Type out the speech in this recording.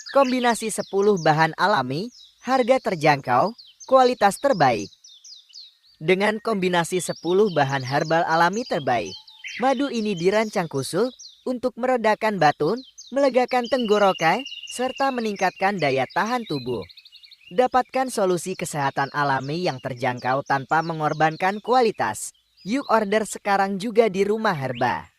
Kombinasi 10 bahan alami, harga terjangkau, kualitas terbaik. Dengan kombinasi 10 bahan herbal alami terbaik, madu ini dirancang khusus untuk meredakan batuk, melegakan tenggorokan, serta meningkatkan daya tahan tubuh. Dapatkan solusi kesehatan alami yang terjangkau tanpa mengorbankan kualitas. Yuk order sekarang juga di Rumah Herba.